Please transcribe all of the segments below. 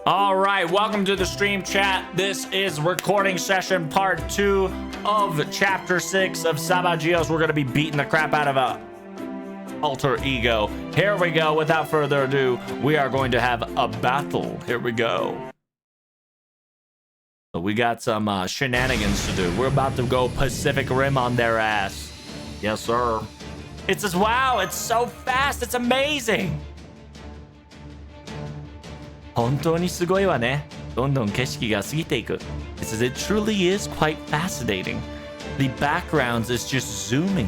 All right, welcome to the stream chat. This is recording session part 2 of chapter 6 of Sabagios. We're going to be beating the crap out of a alter ego. Here we go. Without further ado, we are going to have a battle. Here we go. So we got some shenanigans to do. We're about to go Pacific Rim on their ass. Yes, sir. It says, wow, it's so fast. It's amazing. 本当にすごいわね。どんどん景色が過ぎていく. It says it truly is quite fascinating. The backgrounds is just zooming.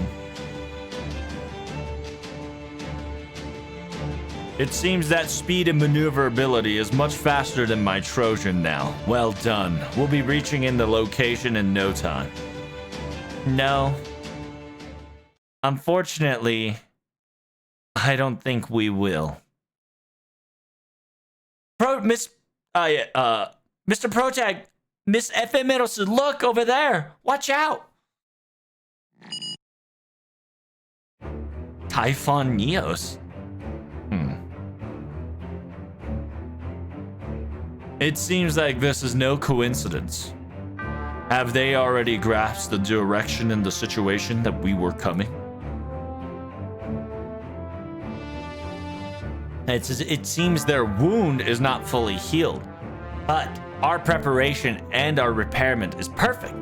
It seems that speed and maneuverability is much faster than my Trojan now. Well done. We'll be reaching in the location in no time. No. Unfortunately, I don't think we will. Mr. Protag, Miss Ephemeros, look over there. Watch out. Typhon Neos. It seems like this is no coincidence. Have they already grasped the direction and the situation that we were coming? It seems their wound is not fully healed, but our preparation and our repairment is perfect.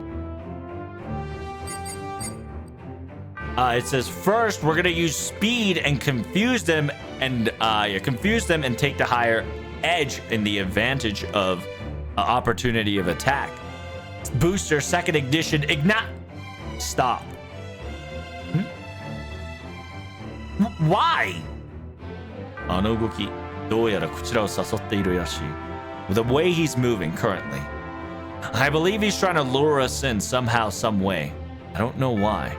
It says first we're gonna use speed and confuse them and take the higher edge in the advantage of opportunity of attack. Booster second ignition ignite. Stop. Why? あの動き、どうやらこちらを誘っているらしい. The way he's moving currently. I believe he's trying to lure us in somehow, some way. I don't know why.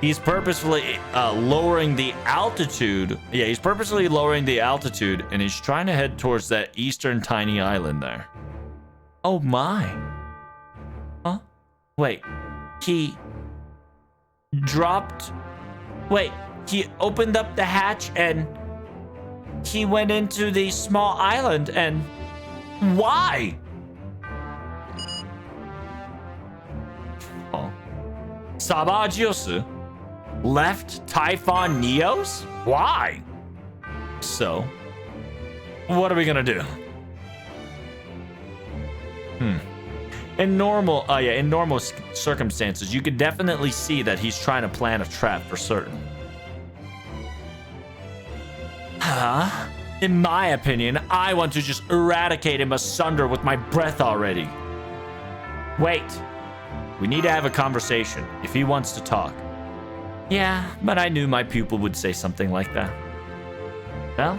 He's purposefully lowering the altitude. Yeah, he's purposely lowering the altitude, and he's trying to head towards that eastern tiny island there. Oh my. Huh? Wait. He dropped... Wait, he opened up the hatch and he went into the small island and... Why? Oh. Sabagios left Typhon Neos? Why? So, what are we gonna do? In normal circumstances, you could definitely see that he's trying to plan a trap for certain. Huh? In my opinion, I want to just eradicate him asunder with my breath already. Wait. We need to have a conversation if he wants to talk. Yeah, but I knew my pupil would say something like that. Well?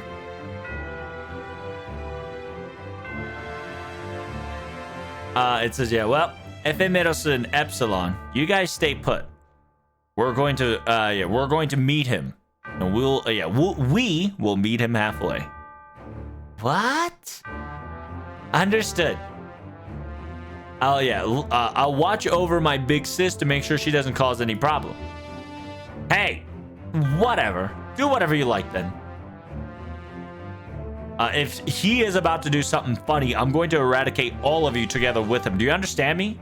It says, yeah, well, Ephemeros and Epsilon, you guys stay put. We're going to meet him. And we will meet him halfway. What? Understood. I'll watch over my big sis to make sure she doesn't cause any problem. Hey, whatever. Do whatever you like then. If he is about to do something funny, I'm going to eradicate all of you together with him. Do you understand me?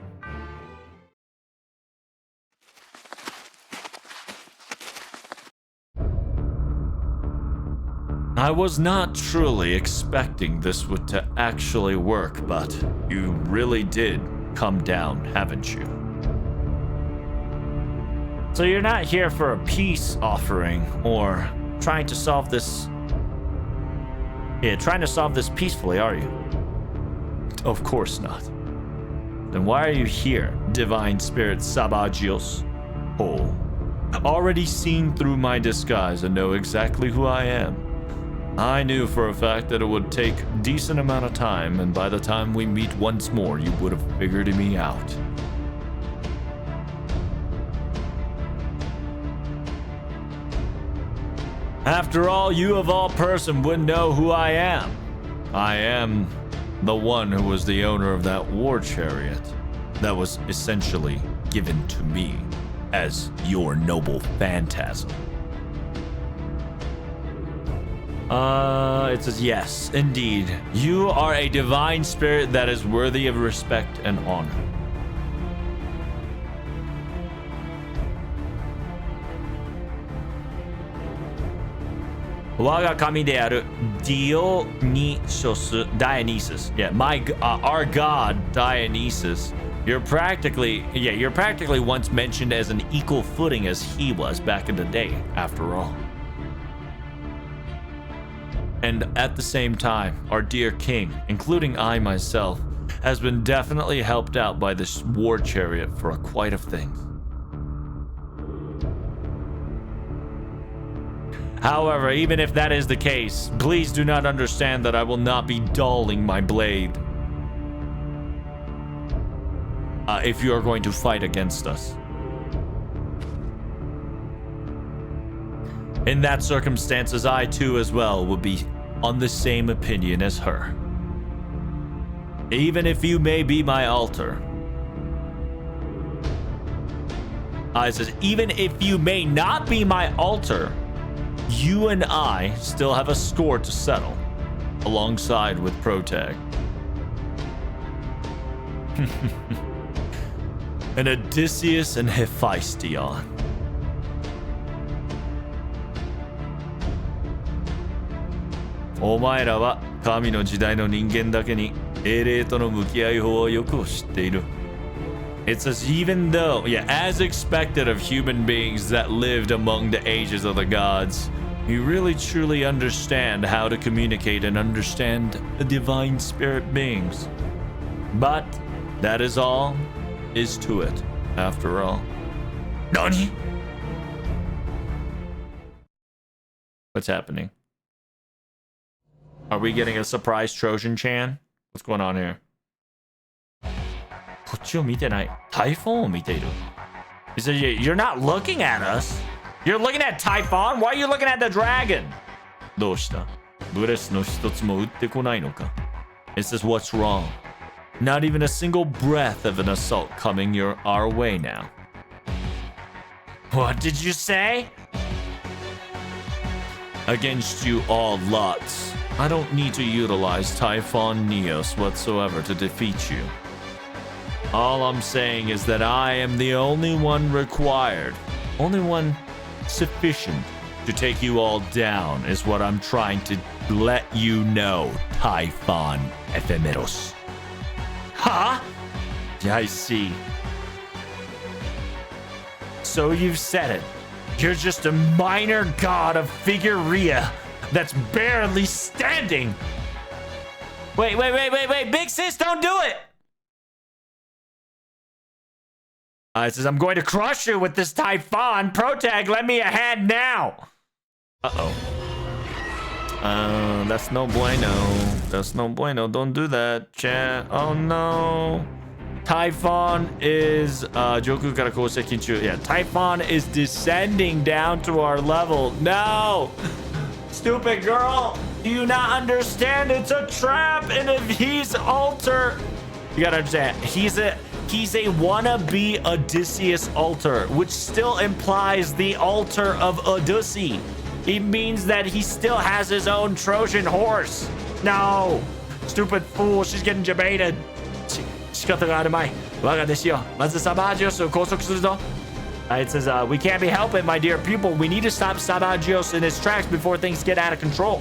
I was not truly expecting this would to actually work, but you really did come down, haven't you? So you're not here for a peace offering or trying to solve this... Yeah, trying to solve this peacefully, are you? Of course not. Then why are you here, Divine Spirit Sabagios? Oh, already seen through my disguise and know exactly who I am. I knew for a fact that it would take a decent amount of time, and by the time we meet once more, you would have figured me out. After all, you of all person would know who I am. I am the one who was the owner of that war chariot that was essentially given to me as your noble phantasm. It says, yes, indeed. You are a divine spirit that is worthy of respect and honor. Waga kami de aru Dionysus. Yeah, our god Dionysus. You're practically once mentioned as an equal footing as he was back in the day, after all. And at the same time, our dear king, including I myself, has been definitely helped out by this war chariot for quite a thing. However, even if that is the case, please do not understand that I will not be dulling my blade if you are going to fight against us. In that circumstances, I too as well would be on the same opinion as her. Even if you may be my altar. I says, even if you may not be my altar, you and I still have a score to settle, alongside with Protag. And Odysseus and Hephaestion. Omae ra wa kami no jidai no ningen dake ni eirei to no mukiai hou wo yoku shitteiru. It says, even though, as expected of human beings that lived among the ages of the gods, you really truly understand how to communicate and understand the divine spirit beings. But that is all is to it, after all. Nani? What's happening? Are we getting a surprise Trojan Chan? What's going on here? こっちを見てない。Typhonを見ている。He said, you're not looking at us. You're looking at Typhon? Why are you looking at the dragon? どうした？ブレスの一つも撃ってこないのか? It says, what's wrong? Not even a single breath of an assault coming our way now. What did you say? Against you all lots. I don't need to utilize Typhon Neos whatsoever to defeat you. All I'm saying is that I am the only one required, only one sufficient to take you all down is what I'm trying to let you know, Typhon Ephemeros. Huh? Yeah, I see. So you've said it. You're just a minor god of Figuria that's barely standing. Wait. Big sis, don't do it. It says, I'm going to crush you with this Typhon. Protag, lend me a hand now. Uh-oh. That's no bueno. That's no bueno. Don't do that, chat. Oh, no. Typhon is, Joku kara kouseki chu. Yeah, Typhon is descending down to our level. No! Stupid girl! Do you not understand? It's a trap! And if he's altar... You gotta understand, he's a wannabe Odysseus altar, which still implies the altar of Odyssey. It means that he still has his own Trojan horse. No! Stupid fool, she's getting debated. 仕方があるまい。我が弟子よ。まずサバージオスを拘束するぞ。It says, we can't be helping, my dear pupil. We need to stop Sabagios in his tracks before things get out of control.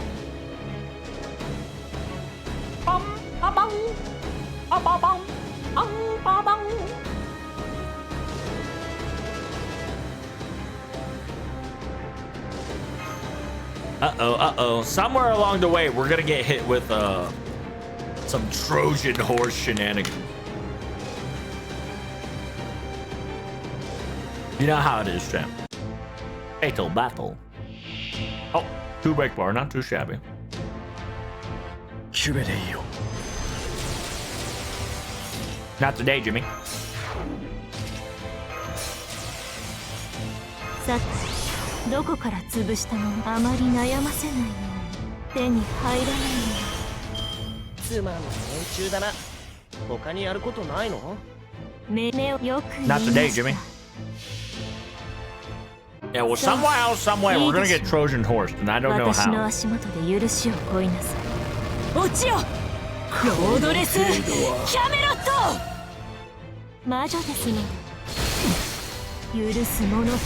Uh-oh. Somewhere along the way, we're gonna get hit with some Trojan horse shenanigans. You know how it is, champ. Fatal battle. Oh, 2 break bar, not too shabby. Not today, Jimmy. さて、どこから潰したの？あまり悩ませないように手に入らないの。つまんない連中だな。他にやることないの？目をよく見ました。Not today, Jimmy. Yeah, well, somehow, someway, we're gonna get Trojan horsed, and I don't know 私の how. 足元で許しを乞いなさい。落ちよ、ロードレスキャメロット。魔女ですので許すものか。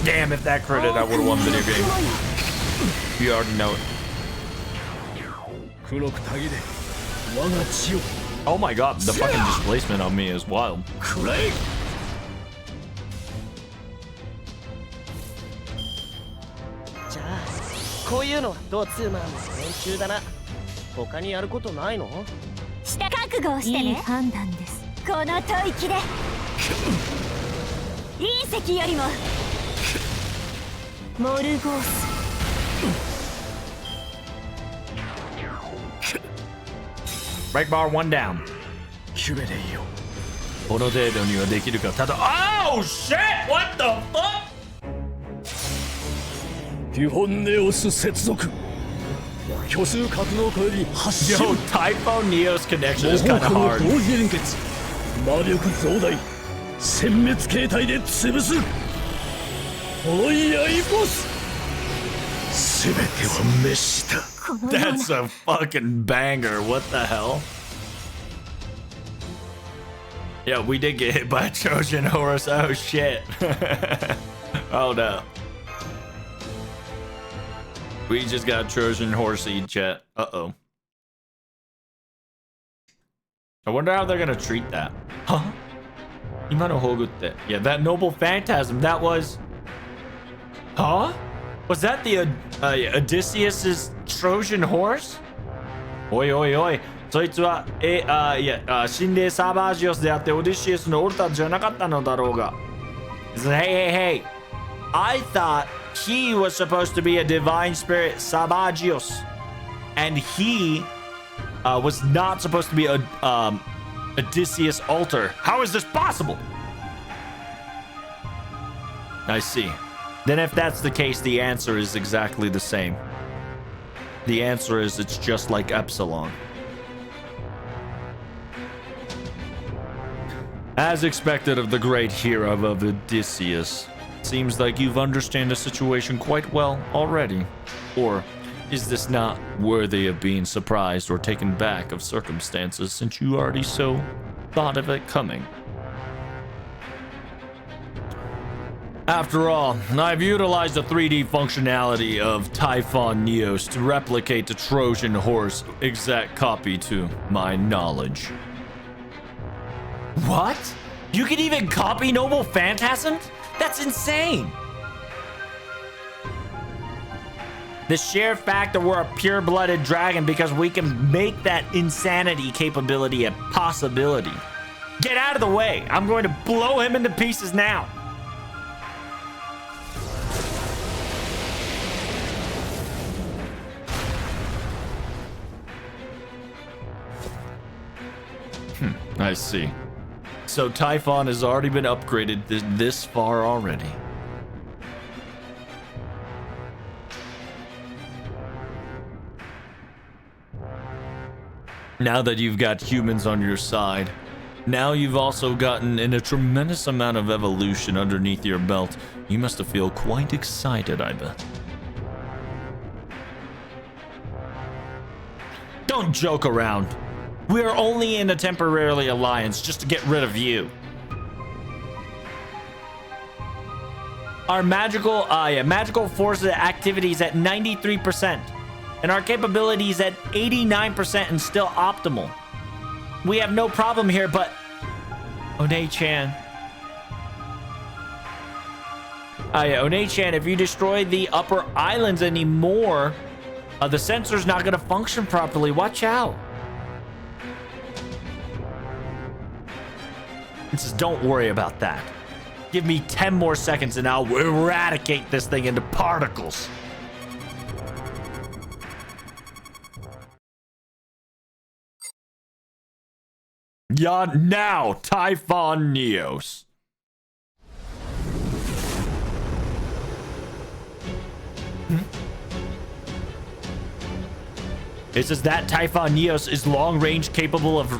Damn, if that critted, I would've won video game. You already know it. 黒くたぎれ我が血を Oh my god, the fucking displacement on me is wild. くらえ。じゃあこういうのはどうツーマンの連中だな。他にやることないの？した覚悟をしてね。いい判断です。この吐息で隕石よりもモルゴース。 Break bar one down. キュベレイよ。この程度にはできるか。ただ、Oh shit! What the fuck? デュホンネオス接続。虚数格納庫より発信。 Yo, Typhoon Neo's connection is 魔 kind 法 of 庫の hard. 同時連結。魔力増大。殲滅形態で潰す。ホイヤイボス。すべてを滅した。 That's a fucking banger. What the hell? Yeah, we did get hit by a Trojan horse. Oh shit. Oh no. We just got Trojan horsey, chat. Uh-oh. I wonder how they're gonna treat that. Huh? Imano Hogutte. Yeah, that noble phantasm, that was... Huh? Was that the Odysseus's Trojan horse? Oi, oi, oi. そいつは、心霊サーバージオスであって、オディシウスのオルタじゃなかったのだろうが。Hey, hey, hey. I thought he was supposed to be a divine spirit, Sabagios. And he was not supposed to be a Odysseus altar. How is this possible? I see. Then if that's the case, the answer is exactly the same. The answer is it's just like Epsilon. As expected of the great hero of Odysseus. Seems like you've understand the situation quite well already. Or is this not worthy of being surprised or taken back of circumstances since you already so thought of it coming? After all, I've utilized the 3D functionality of Typhon Neos to replicate the Trojan horse exact copy to my knowledge. What? You can even copy Noble Phantasms? That's insane! The sheer fact that we're a pure-blooded dragon because we can make that insanity capability a possibility. Get out of the way! I'm going to blow him into pieces now! I see. So Typhon has already been upgraded this far already. Now that you've got humans on your side, now you've also gotten in a tremendous amount of evolution underneath your belt. You must feel quite excited, I bet. Don't joke around. We're only in a temporary alliance just to get rid of you. Our magical force activities at 93%. And our capabilities at 89% and still optimal. We have no problem here, but... One-chan. Yeah, One-chan, if you destroy the upper islands anymore, the sensor's not going to function properly. Watch out. It says, don't worry about that. Give me 10 more seconds and I'll eradicate this thing into particles. Yeah, now, Typhon Neos. It says that Typhon Neos is long range capable of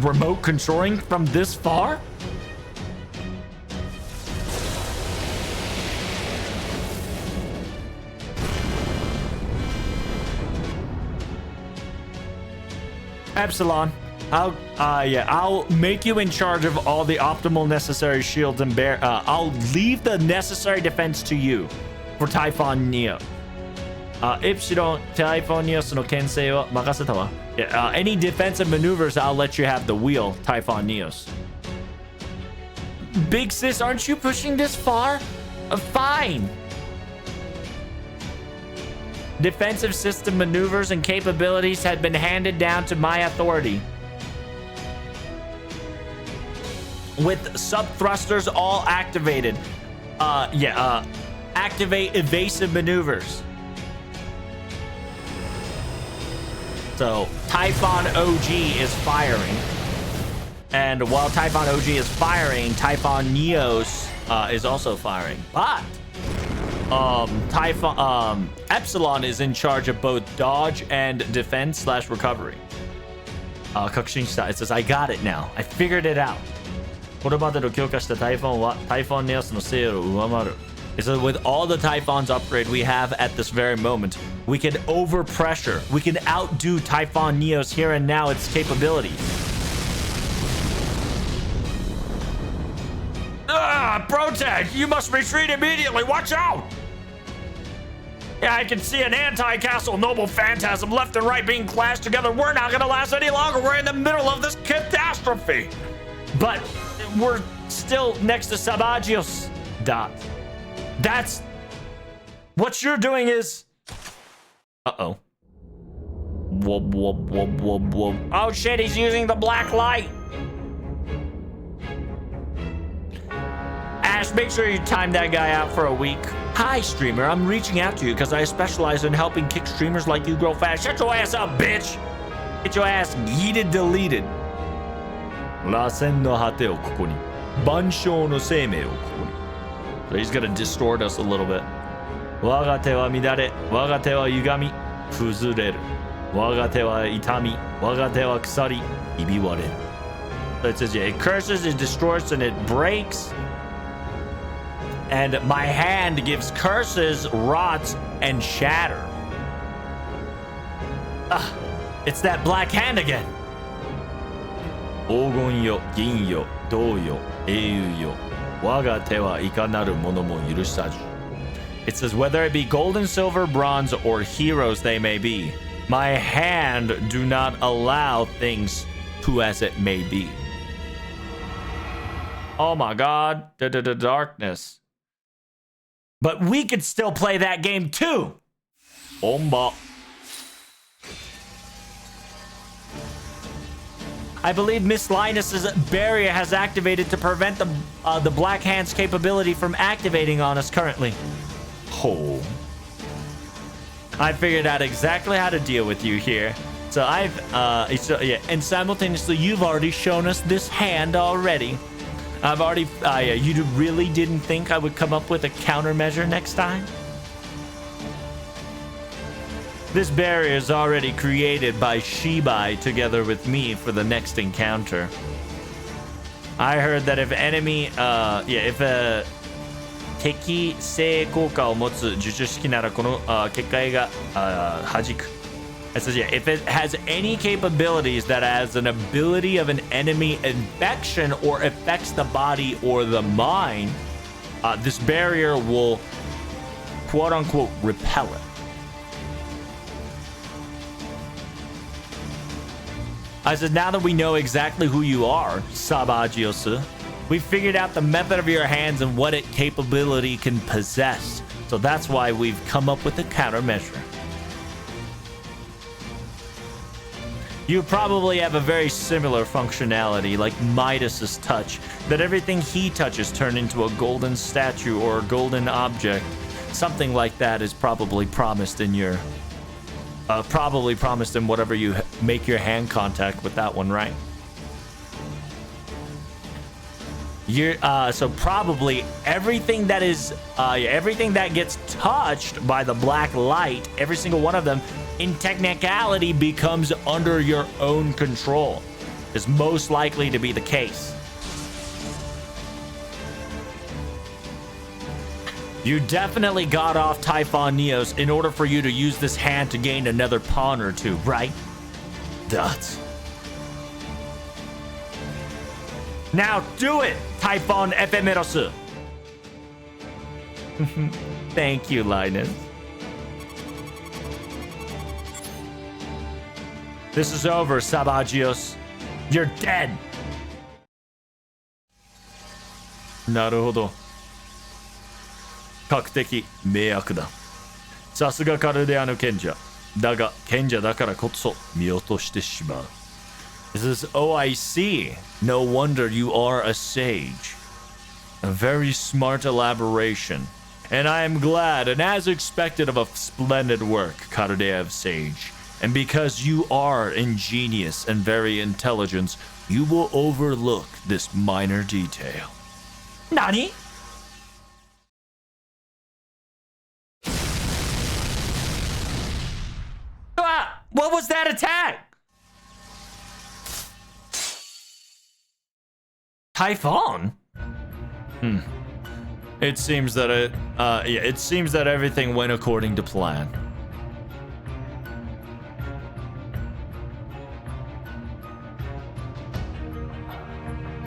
remote controlling from this far? Epsilon, I'll make you in charge of all the optimal necessary shields and I'll leave the necessary defense to you for Typhon Neo. Epsilon, Typhon Neos no Kensei wa makaseta wa. Any defensive maneuvers, I'll let you have the wheel, Typhon Neos. Big sis, aren't you pushing this far? Fine. Defensive system maneuvers and capabilities had been handed down to my authority. With sub-thrusters all activated. Activate evasive maneuvers. So, Typhon OG is firing. And while Typhon OG is firing, Typhon Neos is also firing. But Epsilon is in charge of both dodge and defense / recovery. Kakushinshita, it says, I got it now. I figured it out. これまでの強化したタイフォンはタイフォンネオスの精度を上回る。So with all the Typhons upgrade we have at this very moment, we can overpressure. We can outdo Typhon Neos here and now its capabilities. Protag, you must retreat immediately. Watch out! Yeah, I can see an anti-castle noble phantasm left and right being clashed together. We're not gonna last any longer. We're in the middle of this catastrophe. But we're still next to Sabagios. Dot. That's... What you're doing is... Uh-oh. Whoop, whoop, whoop, whoop, whoop. Oh shit, he's using the black light. Ash, make sure you time that guy out for a week. Hi, streamer. I'm reaching out to you because I specialize in helping kick streamers like you grow fast. Shut your ass up, bitch! Get your ass yeeted deleted. 螺旋の果てをここに。万象の生命をここに。So he's gonna distort us a little bit. 我が手は乱れ、我が手は歪み、崩れる。我が手は痛み、我が手は腐り、ひび割れる。So it says, yeah, it curses, it distorts, and it breaks. And my hand gives curses, rots, and shatter. It's that black hand again. 黄金よ、銀よ、銅よ、英雄よ。我が手はいかなるものも許さず。It says, whether it be gold and silver, bronze, or heroes they may be, my hand do not allow things to as it may be. Oh my God, the darkness. But we could still play that game too. Omba. I believe Miss Linus's barrier has activated to prevent the Black Hand's capability from activating on us currently. Oh. I figured out exactly how to deal with you here. So and simultaneously, you've already shown us this hand already. I've already, you really didn't think I would come up with a countermeasure next time? This barrier is already created by Shibai together with me for the next encounter. I heard that if enemy, if a 敵性効果を持つ術式ならこの結界が弾く。It says, yeah, if it has any capabilities that has an ability of an enemy infection or affects the body or the mind, this barrier will quote-unquote repel it. I said, now that we know exactly who you are, Sabagios, we figured out the method of your hands and what it capability can possess. So that's why we've come up with a countermeasure. You probably have a very similar functionality like Midas's touch, that everything he touches turn into a golden statue or a golden object. Something like that is probably promised in your whatever you make your hand contact with that one, right? So probably everything that is everything that gets touched by the black light, every single one of them in technicality becomes under your own control, is most likely to be the case. You definitely got off Typhon Neos in order for you to use this hand to gain another pawn or two, right? That's Now do it, Typhon Ephemeros. Thank you, Linus. This is over, Sabagios. You're dead. なるほど。確的迷惑だ。さすがカルデアの賢者。だが賢者だからこそ見落としてしまう。This is, oh, I see. No wonder you are a sage. A very smart elaboration. And I am glad, and as expected, of a splendid work, Cardea of Sage. And because you are ingenious and very intelligent, you will overlook this minor detail. Nani? Ah, what was that attack? Typhon? It seems that it seems that everything went according to plan.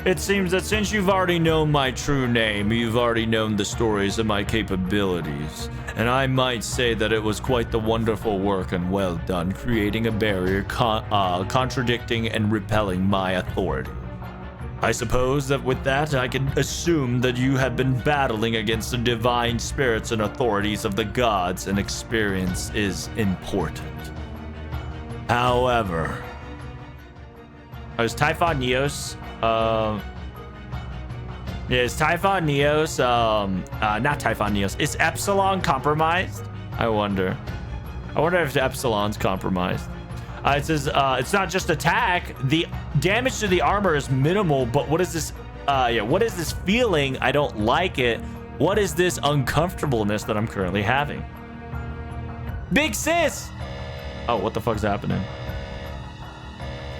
It seems that since you've already known my true name, you've already known the stories of my capabilities. And I might say that it was quite the wonderful work and well done, creating a barrier contradicting and repelling my authority. I suppose that with that, I can assume that you have been battling against the divine spirits and authorities of the gods, and experience is important. However, is Typhon Neos, is Typhon Neos, not Typhon Neos, is Epsilon compromised? I wonder if Epsilon's compromised. It says, it's not just attack. The damage to the armor is minimal, but what is this? What is this feeling? I don't like it. What is this uncomfortableness that I'm currently having? Big sis! Oh, what the fuck's happening?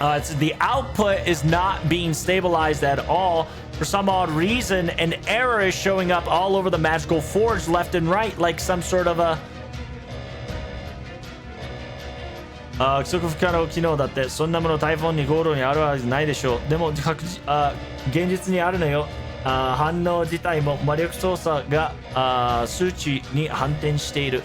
It's the output is not being stabilized at all. For some odd reason, an error is showing up all over the magical forge left and right, like some sort of a... 規則不可能機能だって。そんなものタイフォンにゴールにあるはずないでしょう。でも現実にあるのよ。反応自体も魔力操作が数値に反転している。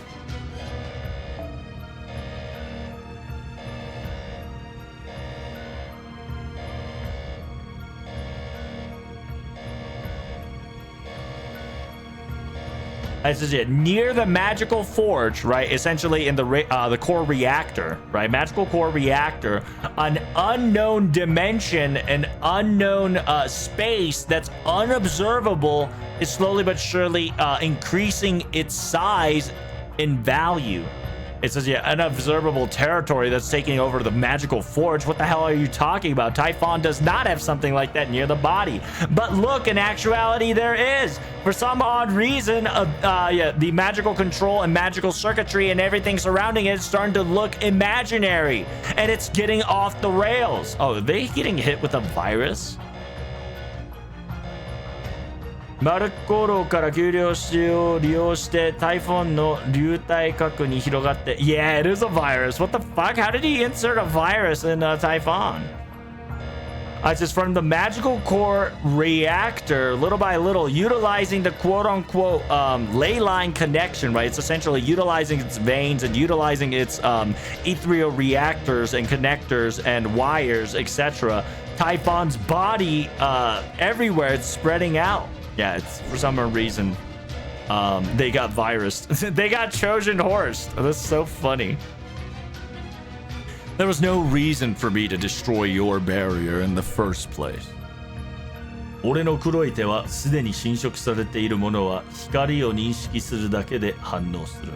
It says near the magical forge, right? Essentially in the core reactor, right? Magical core reactor, an unknown dimension, an unknown space that's unobservable is slowly but surely increasing its size in value. It says, unobservable territory that's taking over the magical forge. What the hell are you talking about? Typhon does not have something like that near the body. But look, in actuality, there is. For some odd reason, the magical control and magical circuitry and everything surrounding it is starting to look imaginary. And it's getting off the rails. Oh, are they getting hit with a virus? マルコロから給料を利用してタイフォンの流体核に広がって Yeah, it is a virus. What the fuck? How did he insert a virus in Typhon? It's just from the magical core reactor, little by little, utilizing the quote-unquote ley line connection, right? It's essentially utilizing its veins and utilizing its ethereal reactors and connectors and wires, etc. Typhon's body everywhere, it's spreading out. Yeah, it's for some reason they got virused. They got Trojan horsed. Oh, that's so funny. There was no reason for me to destroy your barrier in the first place. 俺の黒い手はすでに侵食されているものは光を認識するだけで反応する。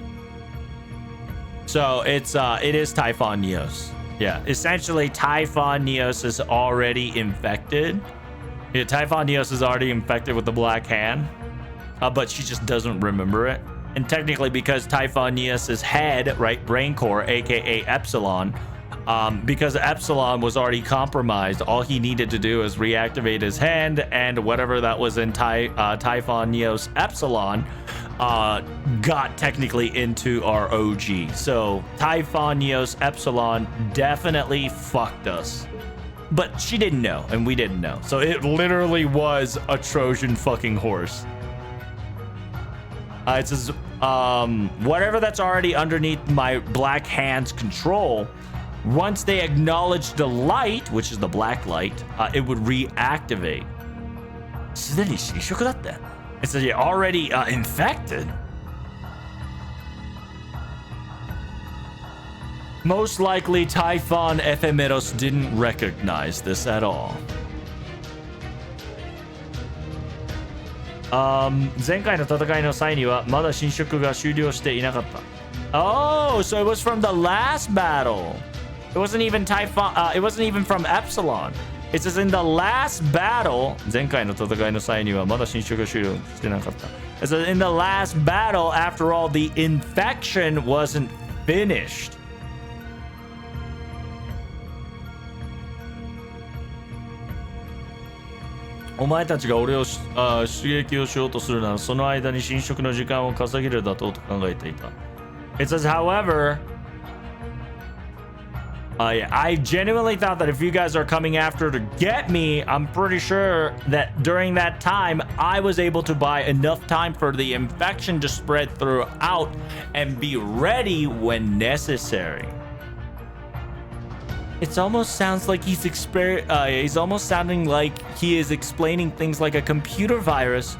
So it is Typhon Neos. Yeah, essentially Typhon Neos is already infected. Yeah, Typhon Neos is already infected with the Black Hand, but she just doesn't remember it. And technically, because Typhon Neos' head, right, brain core, aka Epsilon, because Epsilon was already compromised, all he needed to do is reactivate his hand, and whatever that was in Typhon Neos Epsilon got technically into our OG. So Typhon Neos Epsilon definitely fucked us. But she didn't know, and we didn't know. So it literally was a Trojan fucking horse. It says, whatever that's already underneath my black hand's control, once they acknowledge the light, which is the black light, it would reactivate. It says you're already infected. Most likely, Typhon Ephemeros didn't recognize this at all. 前回の戦いの際にはまだ侵食が終了していなかった。Oh, so it was from the last battle. It wasn't even Typhon. It wasn't even from Epsilon. It says in the last battle. 前回の戦いの際にはまだ侵食が終了してなかった。It says in the last battle, after all, the infection wasn't finished. お前たちが俺を刺激をしようとするならその間に侵食の時間を稼げるだろうと考えていた。It says, however, I genuinely thought that if you guys are coming after to get me, I'm pretty sure that during that time, I was able to buy enough time for the infection to spread throughout and be ready when necessary. It almost sounds like he's almost sounding like he is explaining things like a computer virus.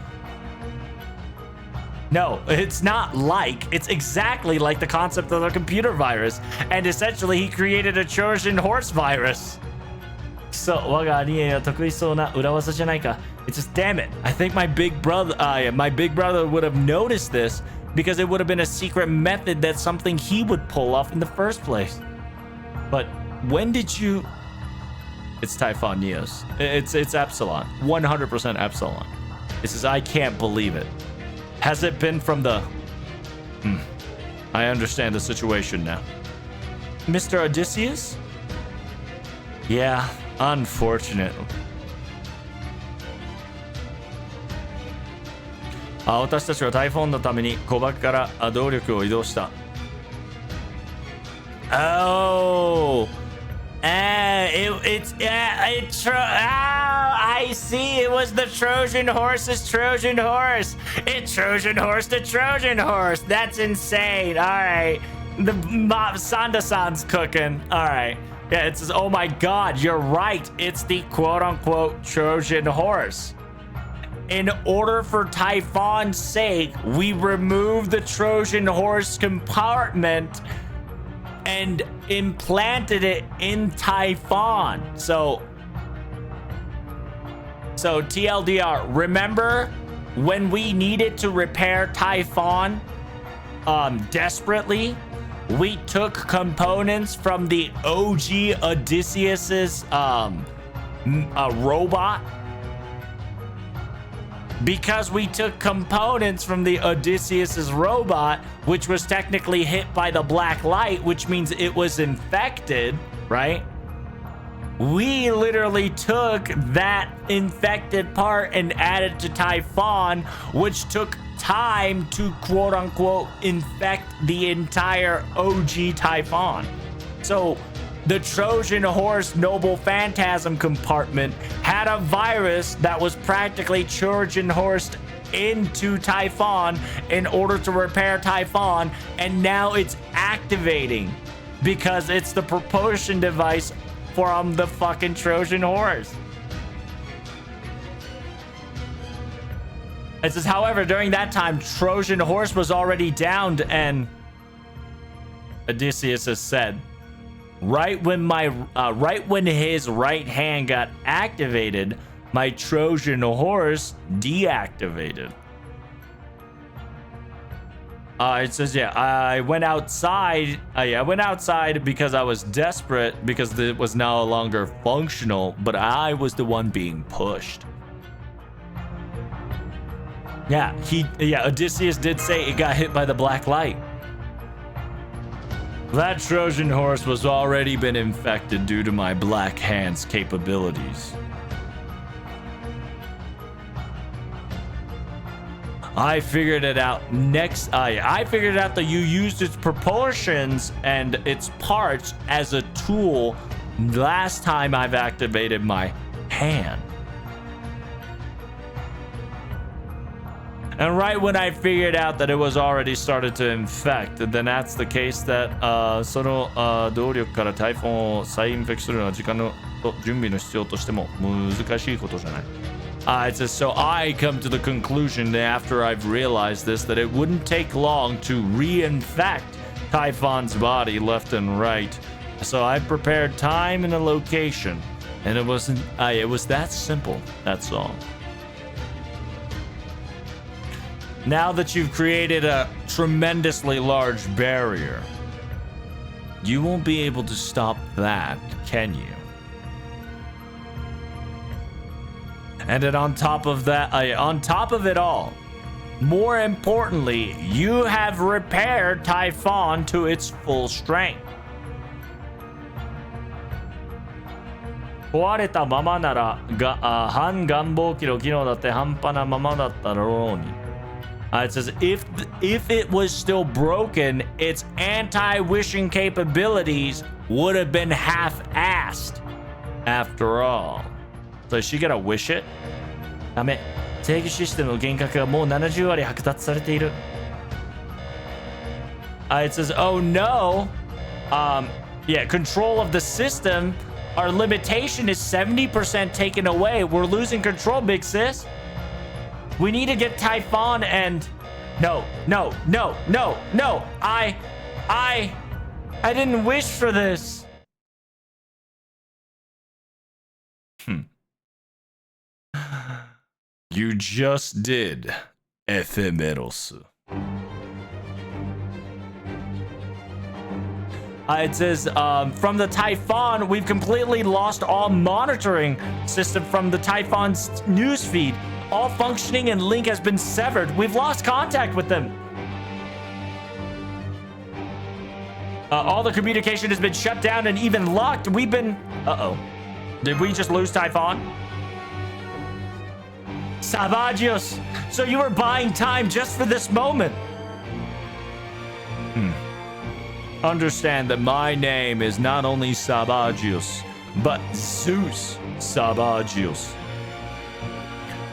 No, it's not like. It's exactly like the concept of a computer virus. And essentially, he created a Trojan horse virus. So, 我が兄へは得意そうな裏技じゃないか. It's just, damn it. I think my big brother would have noticed this because it would have been a secret method that's something he would pull off in the first place. But when did you... It's Typhon Neos. It's Epsilon. 100% Epsilon. It says, I can't believe it. Has it been from the... I understand the situation now. Mr. Odysseus? Yeah, unfortunate. 私たちはタイフォンのために小爆から動力を移動した。Oh! I see. It was the Trojan horse's Trojan horse. It Trojan horse the Trojan horse. That's insane. All right. The Sanda-san's cooking. All right. Yeah, it says, oh my God, you're right. It's the quote-unquote Trojan horse. In order for Typhon's sake, we removed the Trojan horse compartment and implanted it in Typhon. So TLDR, remember when we needed to repair Typhon desperately? We took components from the OG Odysseus's robot. Because we took components from the Odysseus's robot, which was technically hit by the black light, which means it was infected, right? We literally took that infected part and added to Typhon, which took time to quote-unquote infect the entire OG Typhon. So the Trojan horse noble phantasm compartment had a virus that was practically Trojan horsed into Typhon in order to repair Typhon, and now it's activating because it's the propulsion device from the fucking Trojan horse. It says, however, during that time, Trojan horse was already downed, and Odysseus has said, right when his right hand got activated, my Trojan horse deactivated. It says, yeah, I went outside. I went outside because I was desperate because it was no longer functional, but I was the one being pushed. Yeah, Odysseus did say it got hit by the black light. That Trojan horse was already been infected due to my black hand's capabilities. I figured it out I figured out that you used its proportions and its parts as a tool last time I've activated my hand. And right when I figured out that it was already started to infect, then that's the case that その動力からタイフォンを再インフェクトするのは時間の準備の必要としても難しいことじゃない。It says, so I come to the conclusion that after I've realized this, that it wouldn't take long to reinfect Typhon's body left and right. So I prepared time and a location, and it was that simple. That's all. Now that you've created a tremendously large barrier, you won't be able to stop that, can you? And then on top of that, on top of it all, more importantly, you have repaired Typhon to its full strength. 壊れたままなら半願望機の機能だって半端なままだったろうに。It says if it was still broken, its anti-wishing capabilities would have been half-assed. After all. So is she gonna wish it? ダメ。制御システムの幻覚がもう70割剥奪されている。It says, oh no. Yeah, control of the system. Our limitation is 70% taken away. We're losing control, big sis. We need to get Typhon and... No. I didn't wish for this. You just did, Ephemeros. It says, from the Typhon, we've completely lost all monitoring system from the Typhon's newsfeed. All functioning and link has been severed. We've lost contact with them. All the communication has been shut down and even locked. We've been... Uh-oh. Did we just lose Typhon? Sabagios. So you were buying time just for this moment. Understand that my name is not only Sabagios, but Zeus Sabagios.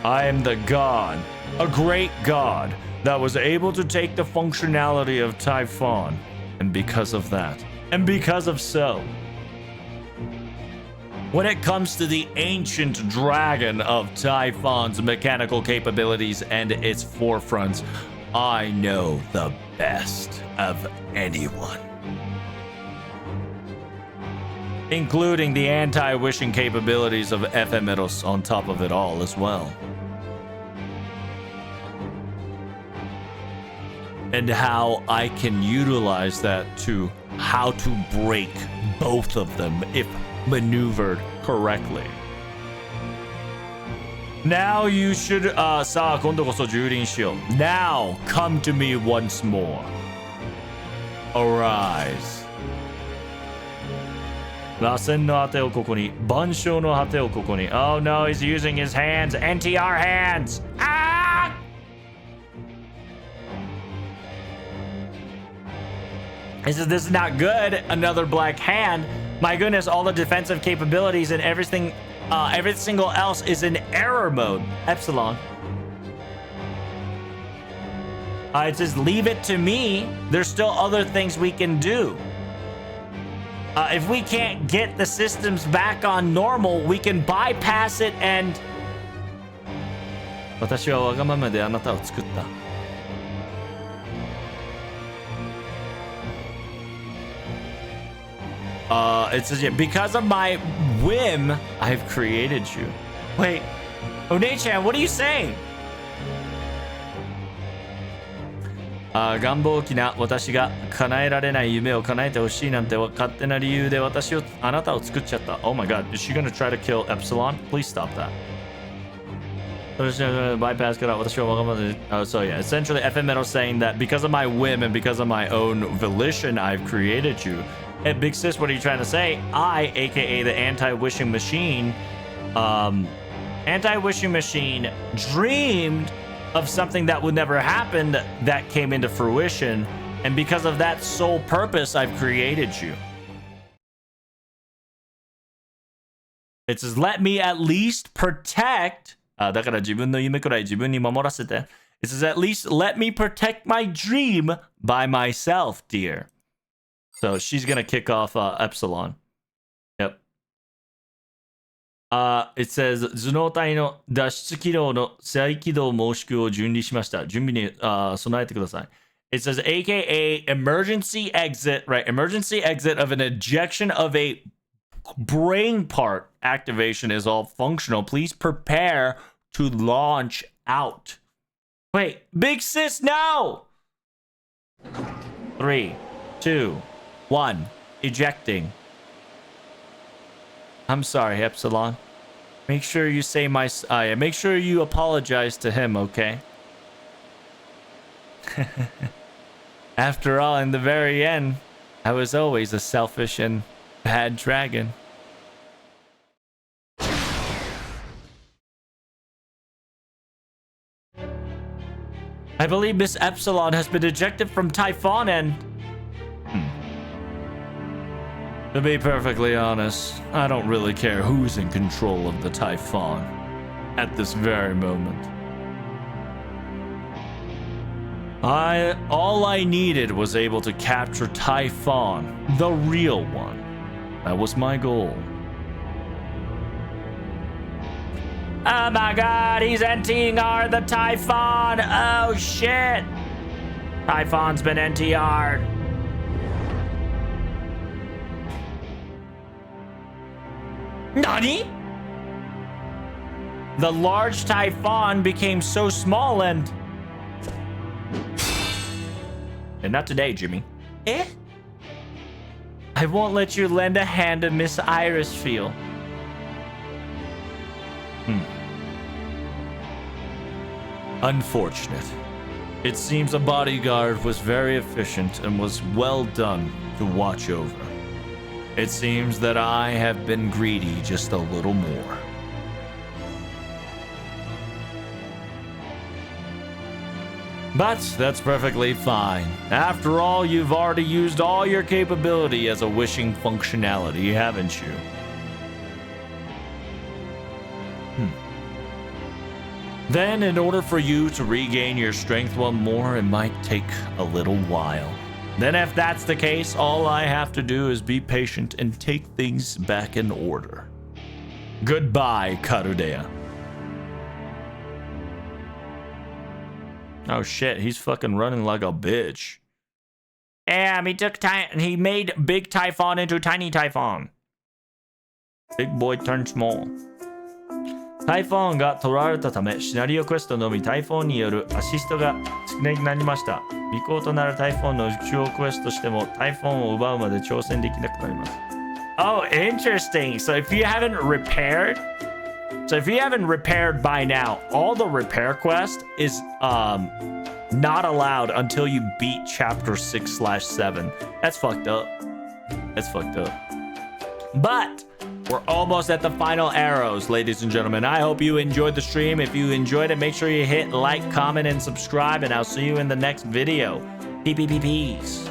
I am the god, a great god, that was able to take the functionality of Typhon. And because of that, and because of so, when it comes to the ancient dragon of Typhon's mechanical capabilities and its forefronts, I know the best of anyone. Including the anti-wishing capabilities of Ephemeros on top of it all as well. And how I can utilize that to how to break both of them if maneuvered correctly. Now you should, さあ今度こそ蹂躙しよう。Now come to me once more. Arise. 螺旋の果てをここに、万象の果てをここに。Oh no, he's using his hands, NTR hands. Ah! He says, this is not good. Another black hand. My goodness, all the defensive capabilities and everything single else is in error mode. Epsilon. It says, leave it to me. There's still other things we can do. If we can't get the systems back on normal, we can bypass it and... 私はわがままであなたを作った。It says, yeah, because of my whim, I've created you. Wait, One-chan, what are you saying? 願望機な私が叶えられない夢を叶えてほしいなんて勝手な理由であなたを作っちゃった。Oh my god, is she gonna try to kill Epsilon? Please stop that. Bypass cut out. So yeah, essentially Ephemeros saying that because of my whim and because of my own volition, I've created you. Hey, Big Sis, what are you trying to say? I, aka the anti-wishing machine, dreamed of something that would never happen that came into fruition, and because of that sole purpose, I've created you. It says, let me at least protect. だから自分の夢くらい自分に守らせて. It says, at least let me protect my dream by myself, dear. So she's going to kick off Epsilon. Yep. It says, 頭脳体の脱出機能の再起動申し込を準備しました。準備に備えてください. It says, aka emergency exit, right? Emergency exit of an ejection of a brain part activation is all functional. Please prepare to launch out. Wait, big sis, no! 3, 2, 1, ejecting. I'm sorry, Epsilon. Make sure you say make sure you apologize to him, okay? After all, in the very end, I was always a selfish and bad dragon. I believe Miss Epsilon has been ejected from Typhon and... To be perfectly honest, I don't really care who's in control of the Typhon at this very moment. All I needed was able to capture Typhon, the real one. That was my goal. Oh my god, he's NTR the Typhon! Oh shit! Typhon's been NTR'd. Nani? The large Typhon became so small and not today, Jimmy. Eh? I won't let you lend a hand to Miss Iris feel. Unfortunate. It seems a bodyguard was very efficient and was well done to watch over. It seems that I have been greedy just a little more. But that's perfectly fine. After all, you've already used all your capability as a wishing functionality, haven't you? Then, in order for you to regain your strength one more, it might take a little while. Then if that's the case, all I have to do is be patient and take things back in order. Goodbye, Karudea. Oh shit, he's fucking running like a bitch. Damn, he made Big Typhon into Tiny Typhon. Big boy turned small. タイフォンが取られたため、シナリオクエストのみタイフォンによるアシストが少なくなりました。未行となるタイフォンの主要クエストとしても、タイフォンを奪うまで挑戦できなくなります。Oh, interesting. So if you haven't repaired by now, all the repair quest is not allowed until you beat chapter 6/7. That's fucked up. That's fucked up. But we're almost at the final arrows, ladies and gentlemen. I hope you enjoyed the stream. If you enjoyed it, make sure you hit like, comment, and subscribe, and I'll see you in the next video. Peace.